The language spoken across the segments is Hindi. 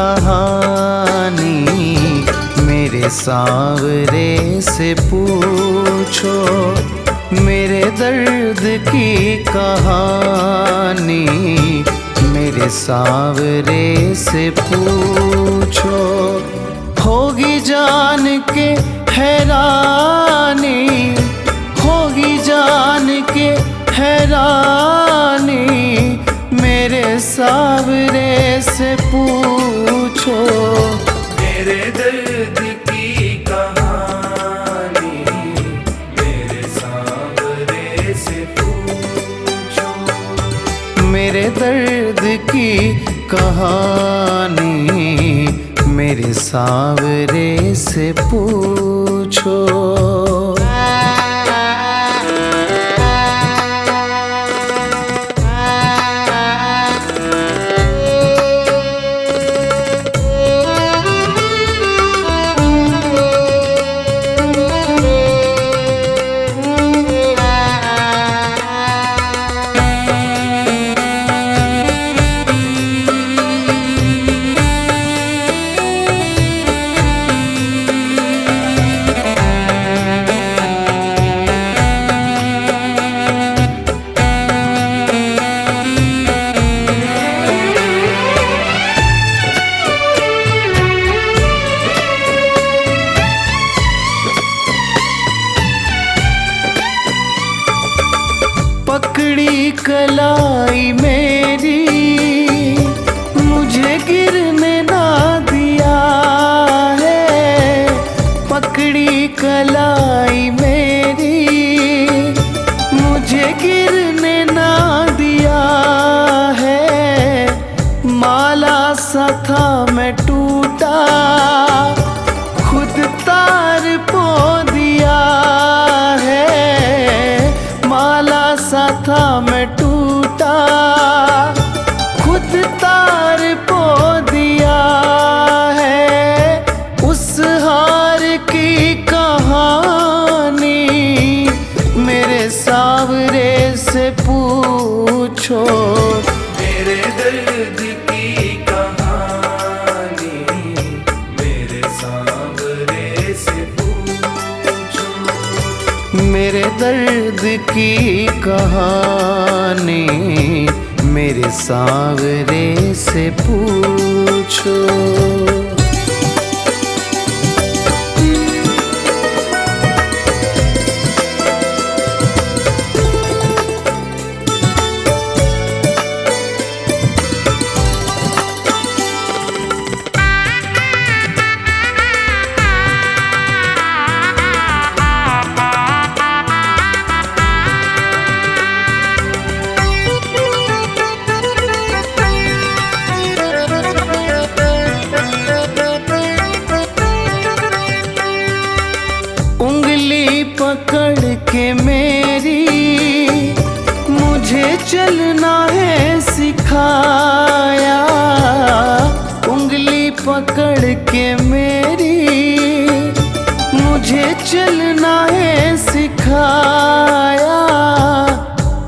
कहानी मेरे सांवरे से पूछो, मेरे दर्द की कहानी मेरे सांवरे से पूछो। होगी जान के हैरानी, होगी जान के हैरानी मेरे सांवरे से पूछो। मेरे दर्द की कहानी मेरे सांवरे से पूछो। मेरे दर्द की कहानी मेरे सांवरे से पूछो। पकड़ी कलाई मेरी मुझे गिरने ना दिया है, पकड़ी कलाई मेरी मुझे गिरने ना दिया है। माला सा था मैं टूटा, खुद तार पो दिया है। माला सा था मैं टूटा, खुद तार पो दिया है। उस हार की कहानी मेरे सांवरे से पूछो। मेरे दर्द की कहानी मेरे सांवरे से पूछो। मेरे दर्द की कहानी मेरे सांवरे से पूछो। पकड़ के मेरी मुझे चलना है सिखाया, उंगली पकड़ के मेरी मुझे चलना है सिखाया।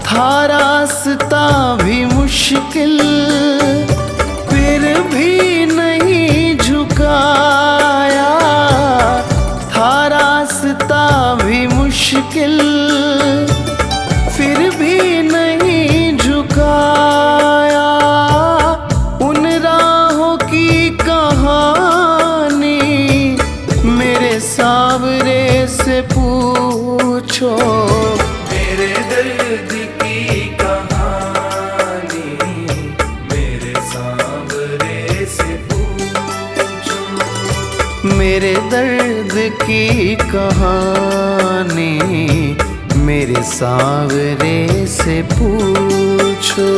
था रास्ता भी मुश्किल फिर भी नहीं झुकाया, था रास्ता भी मुश्किल फिर भी नहीं झुकाया। उन राहों की कहानी मेरे सांवरे से पूछो। मेरे दर्द की कहानी मेरे सांवरे से पूछो। मेरे दर्द की कहानी मेरे सांवरे से पूछो।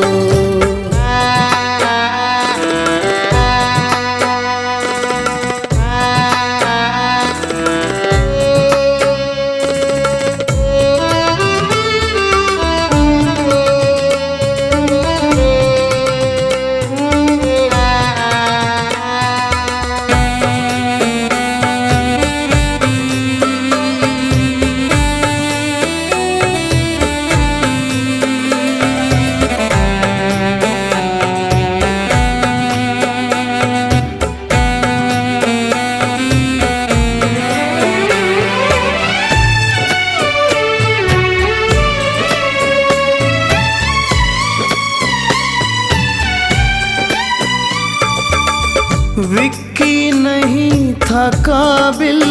विक्की नहीं था काबिल,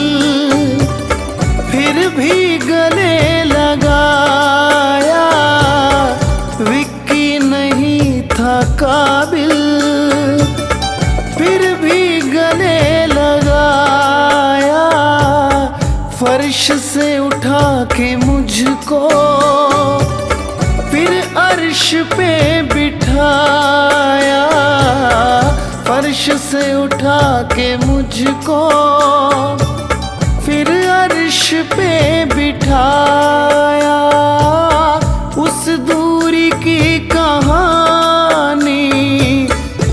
फिर भी गले लगाया। विक्की नहीं था काबिल, फिर भी गले लगाया। फर्श से उठा के मुझको फिर अर्श पे बिठाया। फर्श से उठा के मुझको फिर अर्श पे बिठाया। उस दूरी की कहानी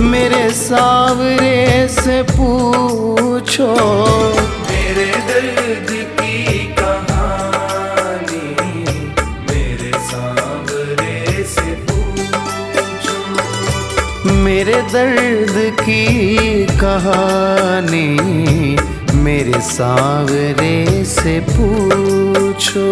मेरे सावरे से पूछो। मेरे दर्द की कहानी मेरे सांवरे से पूछो। मेरे दर्द की कहानी मेरे सांवरे से पूछो।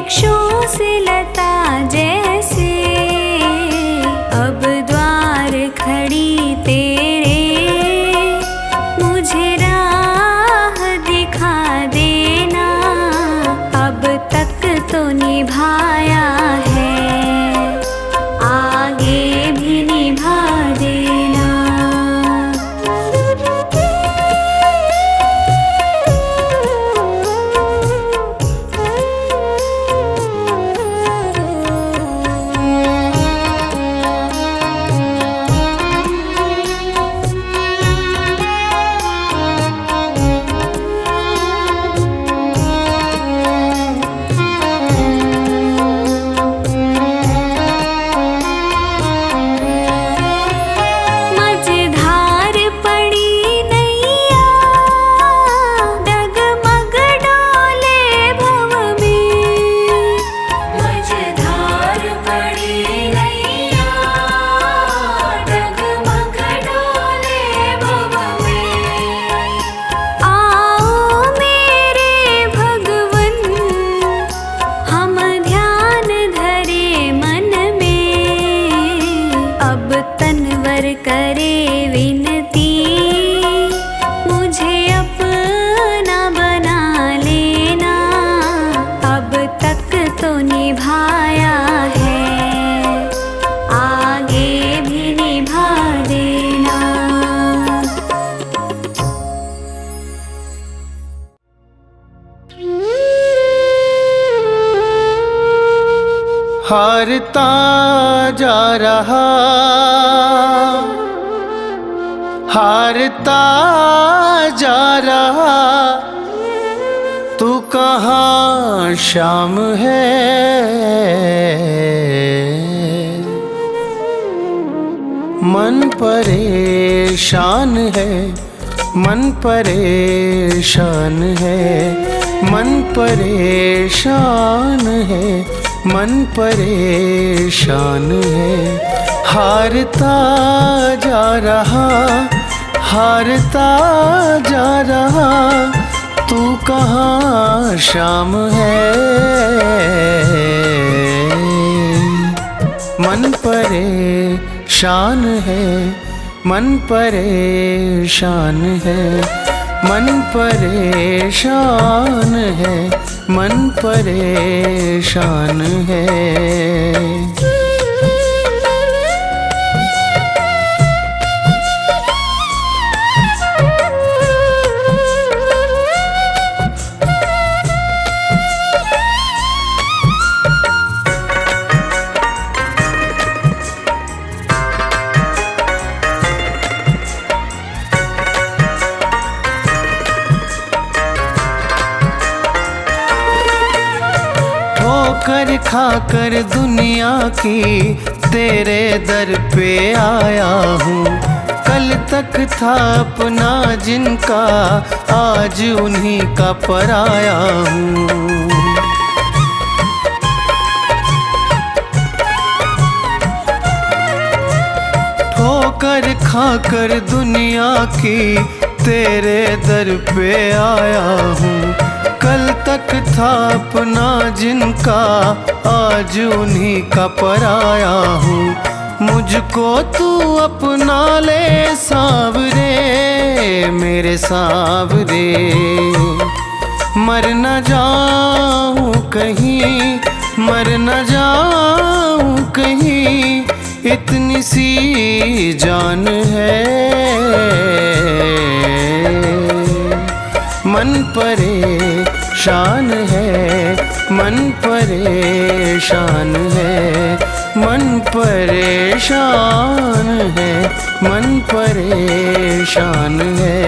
वृक्षों से लता जैसे अब द्वार खड़ी तेरे, मुझे राह दिखा देना, अब तक तो निभाया है, आगे भी निभा देना। मझधार पड़ी नैया, डगमग डोले भव में। मझधार पड़ी नैया, डगमग डोले भव में। आओ मेरे भगवन, हम ध्यान धरे मन में, अब तनवर करे विनती, मुझे अपना बना लेना, अब तक तो निभाया है, आगे भी निभा देना। हारता जा रहा, हारता जा रहा, तू कहाँ शाम है। मन परेशान है, मन परेशान है, मन परेशान है, मन परेशान है। हारता जा रहा, हारता जा रहा, तू कहाँ शाम है। मन परेशान है, मन परेशान है, मन परेशान है, मन परेशान है। ठोकर खाकर दुनिया की तेरे दर पे आया हूँ। कल तक था अपना जिनका, आज उन्हीं का पराया हूँ। ठोकर खाकर दुनिया की तेरे दर पे आया हूँ। कल तक था अपना जिनका, आज उन्हीं का पराया हूँ। मुझको तू अपना ले सावरे, मेरे सावरे। मर न जाऊँ कहीं, मर न जाऊँ कहीं, इतनी सी जान है। मन परेशान है, मन परेशान है, मन परेशान है, मन परेशान है।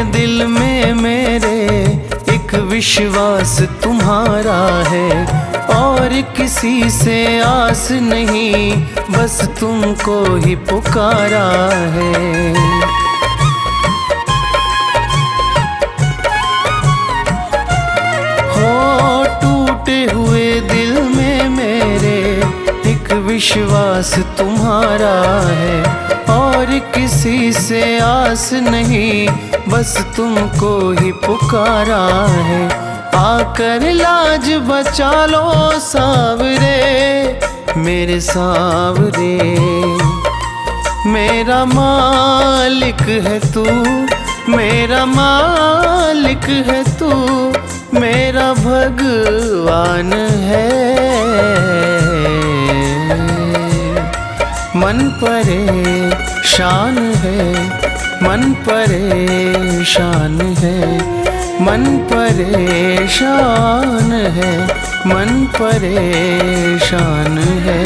दिल में मेरे एक विश्वास तुम्हारा है, और किसी से आस नहीं, बस तुमको ही पुकारा है। हो टूटे हुए दिल में मेरे एक विश्वास तुम्हारा है, और किसी से आस नहीं, बस तुमको ही पुकारा है। आकर लाज बचा लो सावरे, मेरे सावरे। मेरा मालिक है तू, मेरा मालिक है तू, मेरा भगवान है। मन परेशान है, मन परेशान है, मन परेशान है, मन परेशान है।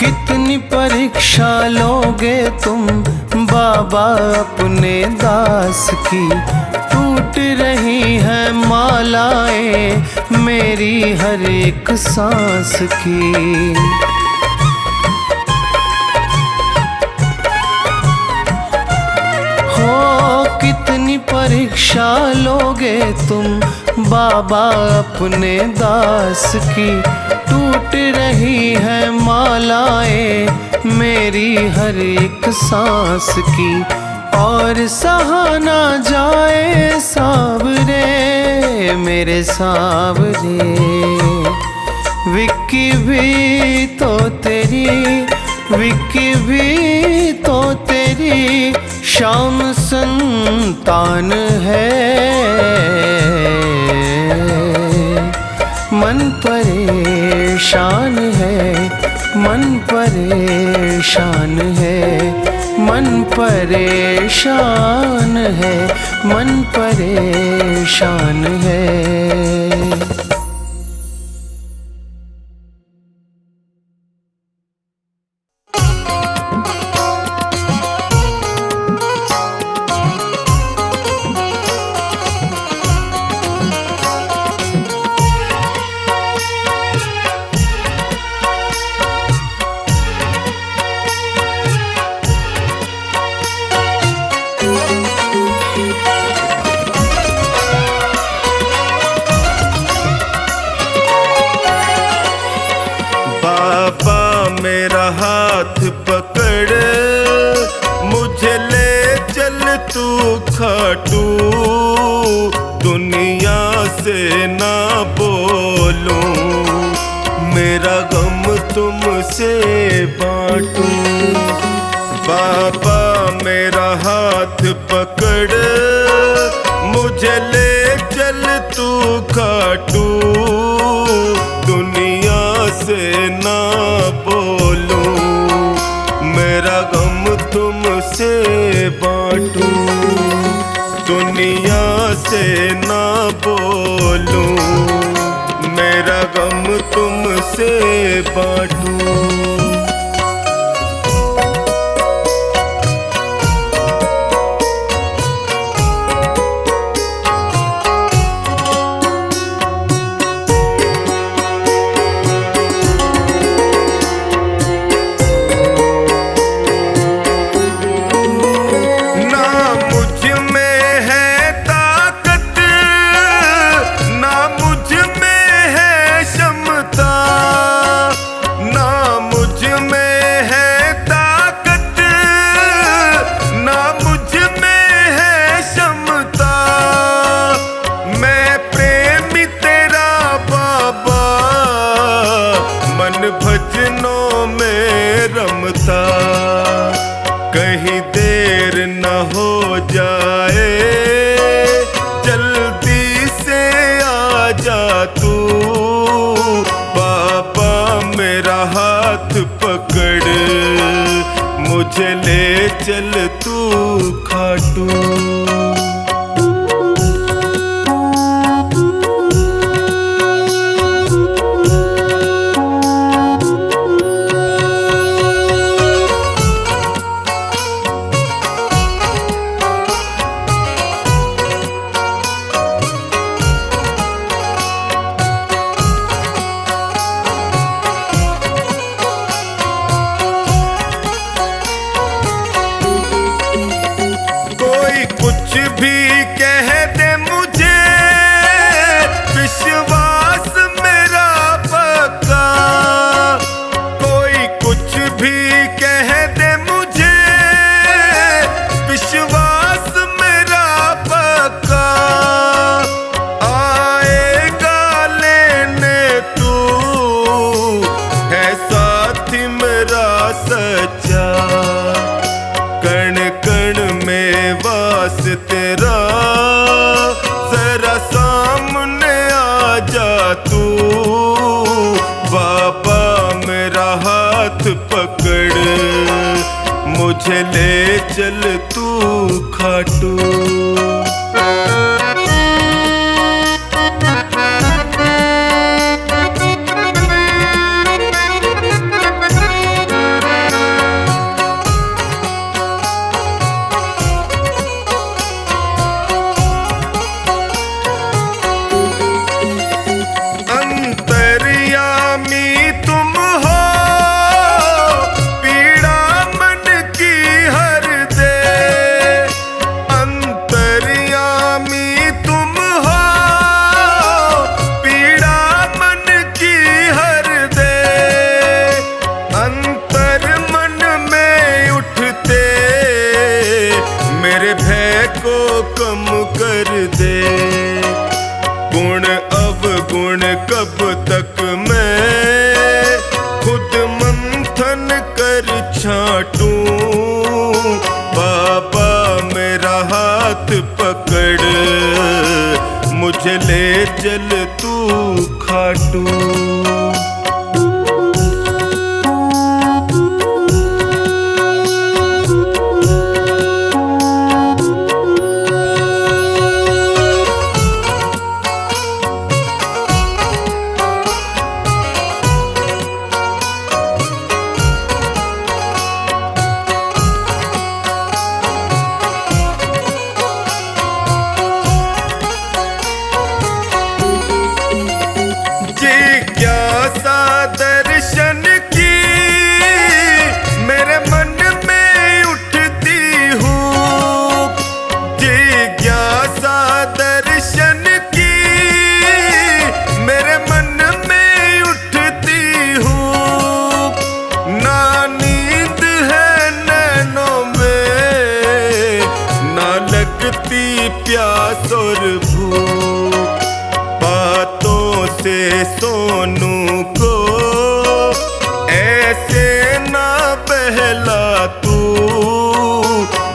कितनी परीक्षा लोगे तुम बाबा अपने दास की, टूट रही है मालाएं मेरी हर एक सांस की। हो कितनी परीक्षा लोगे तुम बाबा अपने दास की, टूट रही है मालाएं मेरी हर एक सांस की, और सहा ना जाए सावरे, मेरे सावरे। विक्की भी तो तेरी, विक्की भी तो तेरी शाम संतान है। मन परेशान है, मन परेशान है, मन परेशान है, मन परेशान है। मेरा हाथ पकड़ मुझे ले चल तू खाटू, दुनिया से ना बोलूं, मेरा गम तुमसे बांटूं। बाबा मेरा हाथ पकड़ मुझे ले चल तू खाटू, दुनिया से ना बोलूं, मेरा गम तुमसे बांटूं। दुनिया से ना बोलूं, मेरा गम तुमसे बांटूं। भजनों में रमता। कहीं देर न हो जाए, जल्दी से आ जा तू। बाबा मेरा हाथ पकड़, मुझे ले चल तू खाटू। कुछ भी कह दे मुझे, विश्वास मेरा पक्का। कोई कुछ भी कह दे मुझे, विश्वास मेरा पक्का। आएगा लेने तू, है साथी मेरा सच्चा। कण कण में वास तेरा, जरा सामने आ जा तू। बाबा मेरा हाथ पकड़, मुझे ले चल तू खाटू। कम कर दे गुण अवगुण, कब तक मैं खुद मंथन कर छाटूं। बाबा मेरा हाथ पकड़, मुझे ले चल तू खाटू। जिज्ञासा दर्शन की मेरे मन में उठती हूँ। जिज्ञासा दर्शन की मेरे मन में उठती हूँ। ना नींद है नैनों में, ना लगती प्यास और भूख। बातों से सोनू को ऐसे ना बहला तू।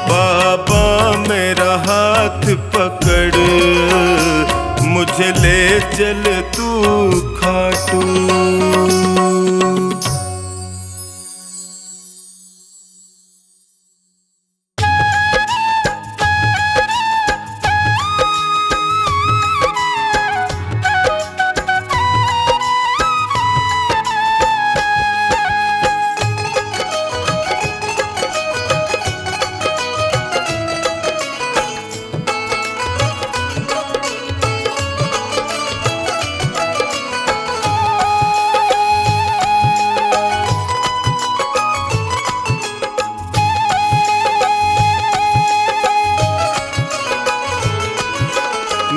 बाबा मेरा हाथ पकड़, मुझे ले चल तू खाटू।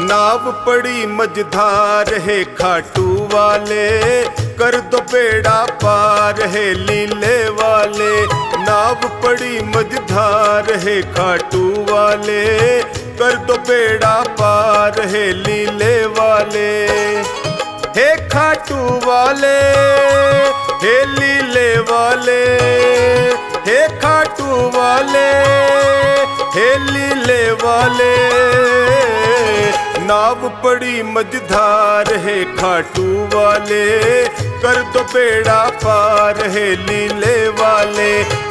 नाव पड़ी मझधार है खाटू वाले, कर दो बेड़ा पार है लीले वाले। नाव पड़ी मझधार है खाटू वाले, कर दो बेड़ा पार है लीले वाले। हे खाटू वाले, हे लीले वाले, हे खाटू वाले, वाले। नाव पड़ी मझधार है खाटू वाले, कर दो बेड़ा पार है लीले वाले।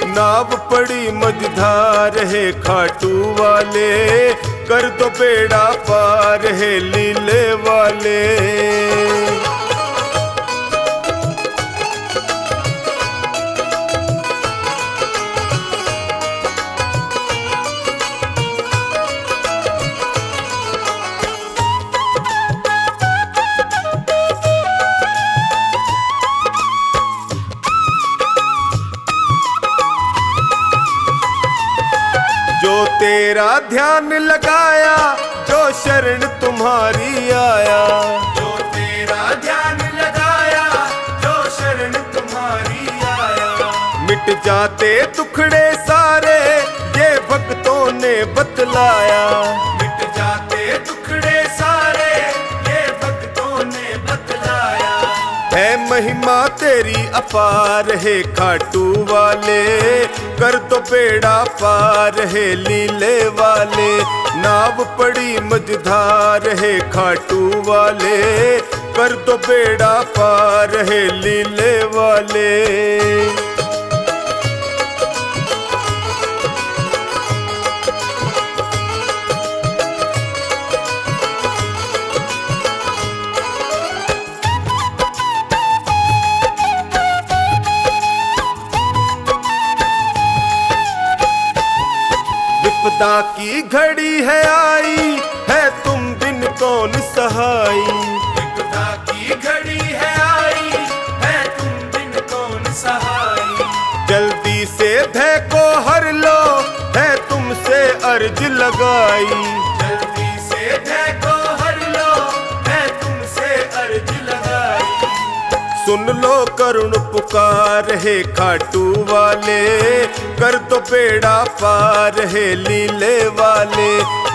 नाव पड़ी मझधार है खाटू वाले, कर दो बेड़ा पार है लीले वाले। जो तेरा ध्यान लगाया, जो शरण तुम्हारी आया। जो तेरा ध्यान लगाया, जो शरण तुम्हारी आया। मिट जाते दुखड़े सारे, ये भक्तों ने बतलाया। मिट जाते दुखड़े सारे, ये भक्तों ने बतलाया। है महिमा तेरी अपार है खाटू वाले, कर दो बेड़ा पार है लीले वाले। नाव पड़ी मझधार है खाटू वाले, कर दो बेड़ा पार है लीले वाले। विपदा की घड़ी है आई, है तुम बिन कौन सहाई। विपदा की घड़ी है आई, है तुम बिन कौन सहाई। जल्दी से भय को हर लो, है तुमसे अर्ज लगाई। जल्दी से भय को हर लो, है तुमसे अर्ज लगाई। सुन लो करुण पुकार है खाटू वाले, कर दो बेड़ा पार है लीले वाले।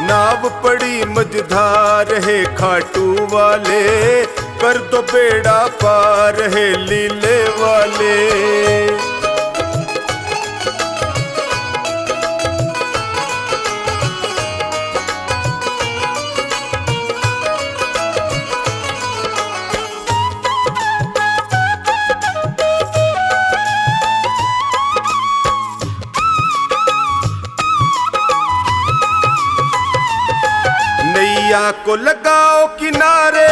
नाव पड़ी मझधार है खाटू वाले, कर दो बेड़ा पार है लीले वाले। नैया को लगाओ किनारे,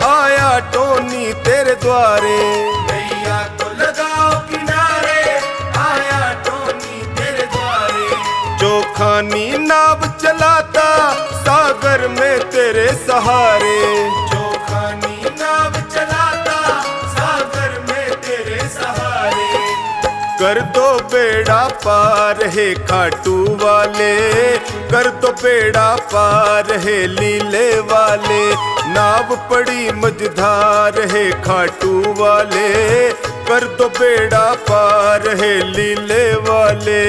आया टोनी तेरे द्वारे। नैया को लगाओ किनारे, आया टोनी तेरे द्वारे। जो खानी नाव चलाता, सागर में तेरे सहारे। जो खानी नाव चलाता, सागर में तेरे सहारे। कर दो बेड़ा पार है खाटू वाले, कर दो बेड़ा पार है लीले वाले। नाव पड़ी मझधार है खाटू वाले, कर दो बेड़ा पार है लीले वाले।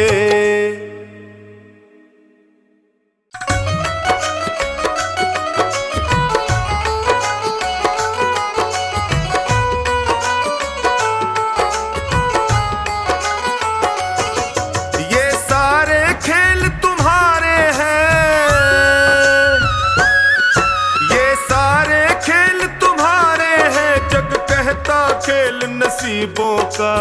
खेल नसीबों का,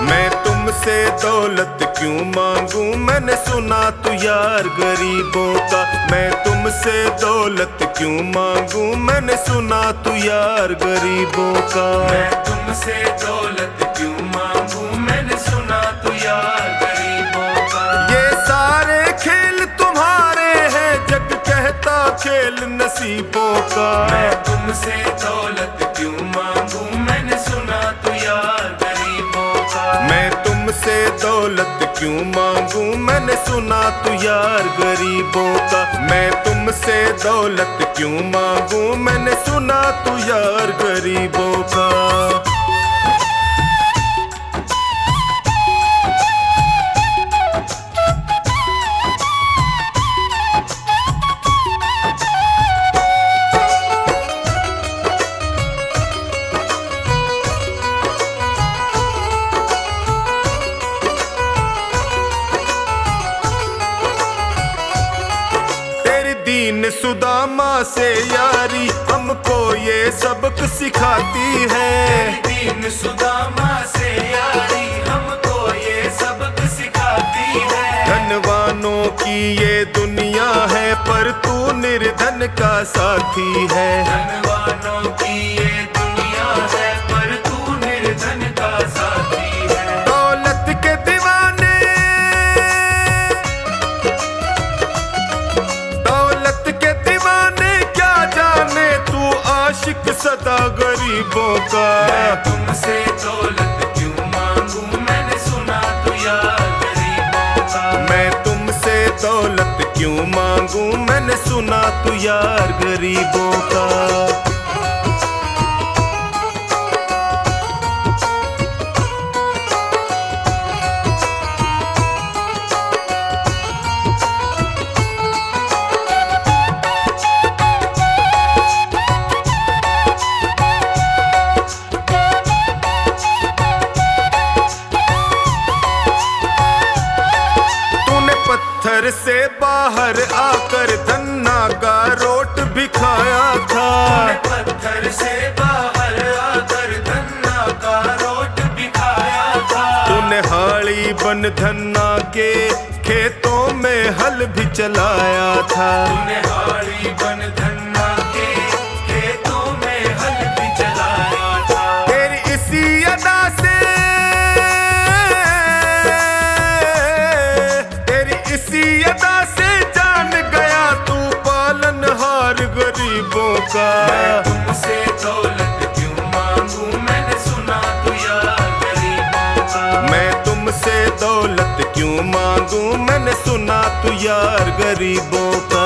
मैं तुमसे दौलत क्यों मांगू, मैंने सुना तू यार गरीबों का। मैं तुमसे दौलत क्यों मांगू, मैंने सुना तू यार गरीबों का। मैं तुमसे दौलत क्यों मांगू, मैंने सुना तू यार गरीबों का। ये सारे खेल तुम्हारे हैं, जग कहता खेल नसीबों का। मैं तुमसे दौलत क्यों मांगू, मैंने सुना तू यार गरीबों का। मैं तुमसे दौलत क्यों मांगू, मैंने सुना तू यार गरीबों का। मैं तुमसे दौलत क्यों मांगू, मैंने सुना तू यार गरीबों का। सुदामा से यारी हमको ये सबक सिखाती है। दीन सुदामा से यारी हमको ये सबक सिखाती है। धनवानों की ये दुनिया है पर तू निर्धन का साथी है। धनवानों की ये दुनिया है पर तू निर्धन का साथी है। दौलत के दीवाने, दौलत के दीवाने क्या जाने तू आशिक सदा गरीबों का। मैं तुमसे दौलत क्यों मांगू मैंने सुना तू यार गरीबों का। मैं तुमसे दौलत क्यों मांगू मैंने सुना तू यार गरीबों का। पत्थर से बाहर आकर धन्ना का रोट भी खाया था। पत्थर से बाहर आकर धन्ना का रोट भी खाया था। तूने हाड़ी बन धन्ना के खेतों में हल भी चलाया था। तूने हाड़ी बन धन्ना के खेतों में हल भी चलाया था। तेरी इसी अदा से, इसी अदा से जान गया तू पालनहार गरीबों का। मैं तुमसे दौलत क्यों मांगू मैंने सुना तू यार गरीबों का। मैं तुमसे दौलत क्यों मांगू मैंने सुना तू यार गरीबों का।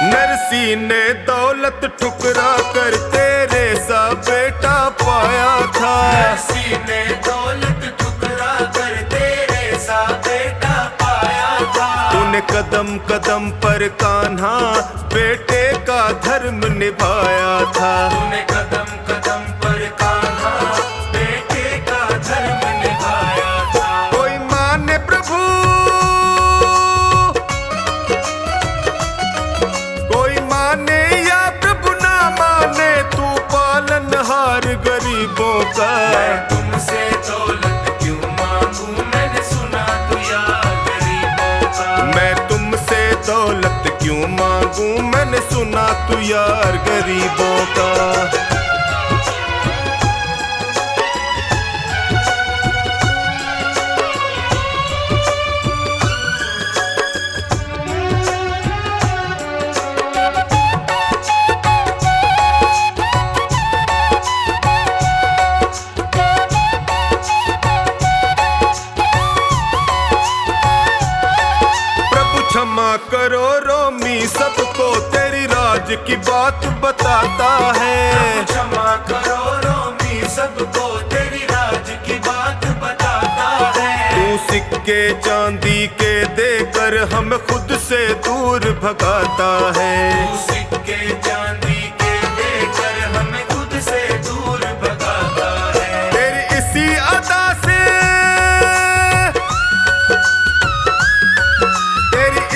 नरसी ने दौलत ठुकरा कर तेरे सा बेटा पाया था। नरसी ने दौलत ठुकरा कर तेरे सा बेटा पाया था। तूने कदम कदम पर कान्हा बेटे का धर्म निभाया था। तूने कदम कदम पर कान्हा बेटे का धर्म निभाया था। कोई माने प्रभु, कोई माने या प्रभु ना माने तू पालनहार गरीबों का। मैं तुमसे दौलत क्यों मांगू मैंने सुना तू यार गरीबों का। मैं तुमसे दौलत क्यों मांगू मैंने सुना तू यार गरीबों का। क्षमा करो रोमी सबको तेरी राज की बात बताता है। क्षमा करो रोमी सबको तेरी राज की बात बताता है। तू सिक्के चांदी के देकर हमें खुद से दूर भगाता है। तू सिक्के चांदी के देकर हमें खुद से दूर भगाता है। तेरी इसी अदा से,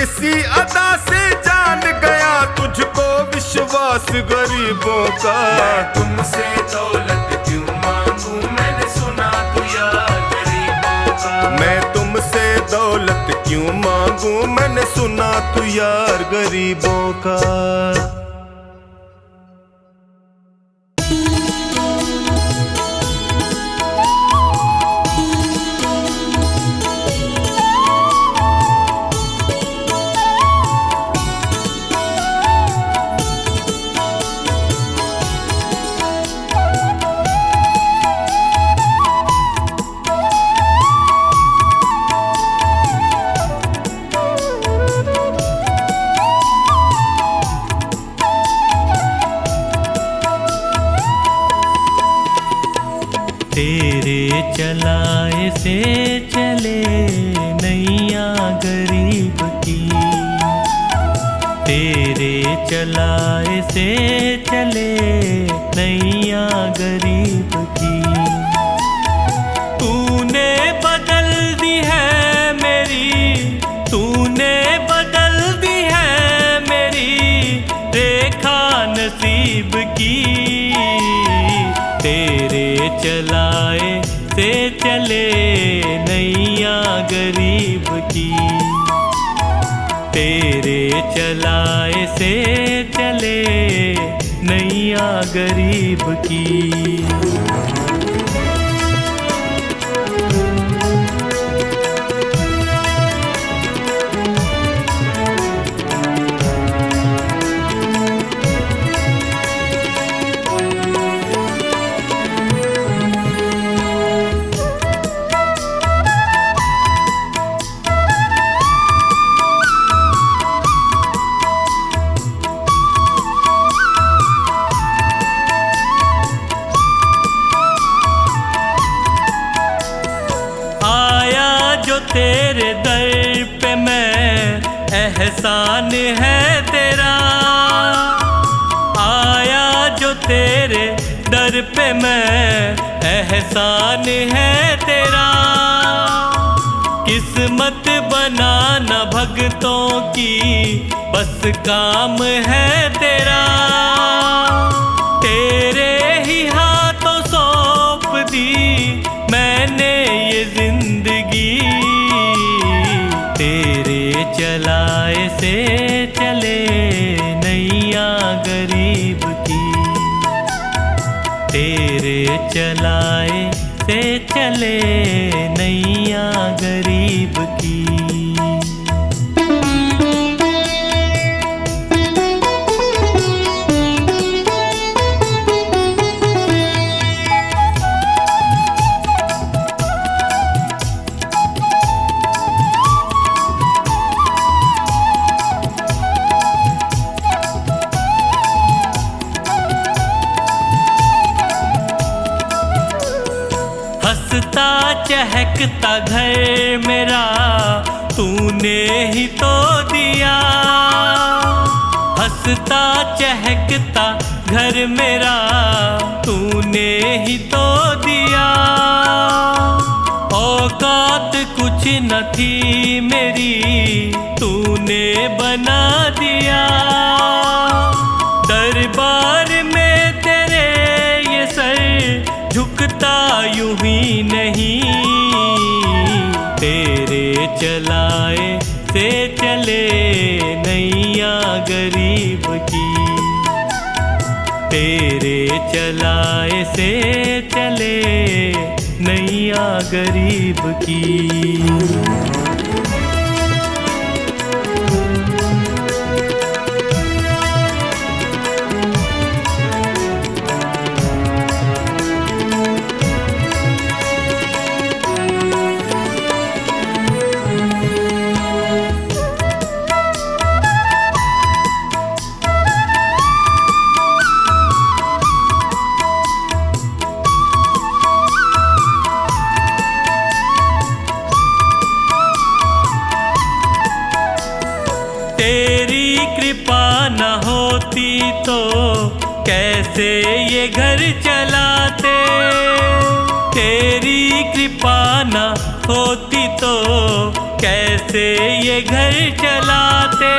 इसी अदा से जान गया तुझको विश्वास गरीबों का। मैं तुमसे दौलत क्यों मांगू मैंने सुना तू यार गरीबों का। मैं तुमसे दौलत क्यों मांगू मैंने सुना तू यार गरीबों का। चलाए से चले नैया गरीब की, तेरे चलाए से चले नैया गरीब की। तूने बदल दी है मेरी, तूने बदल दी है मेरी रेखा नसीब की, तेरे चलाए से चले नैया गरीब की, तेरे चलाए से चले नैया गरीब की। तेरे दर पे मैं एहसान है तेरा, आया जो तेरे दर पे मैं एहसान है तेरा। किस्मत बनाना भगतों की बस काम है तेरा, तेरे ही हाथों सौंप दी मैंने ये जिंदगी, तेरे चलाए से चले नैया गरीब की, तेरे चलाए से चले नैया गरीब की। हंसता चहकता घर मेरा तूने ही तो दिया, हंसता चहकता घर मेरा तूने ही तो दिया। औकात कुछ न थी मेरी तूने बना दिया, दरबार में तेरे ये सर झुकता यूं ही नहीं, तेरे चलाए से चले नैया गरीब की, तेरे चलाए से चले नैया गरीब की। तेरी कृपा न होती तो कैसे ये घर चलाते, तेरी कृपा न होती तो कैसे ये घर चलाते,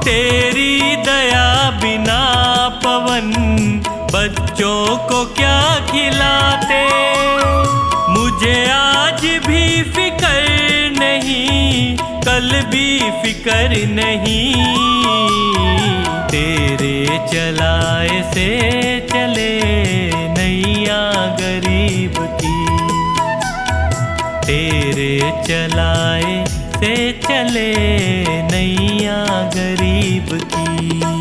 तेरी दया बिना पवन बच्चों को क्या खिलाते। मुझे आज भी फिकर नहीं कल भी फिकर नहीं, तेरे चलाए से चले नैया गरीब की, तेरे चलाए से चले नैया गरीब की।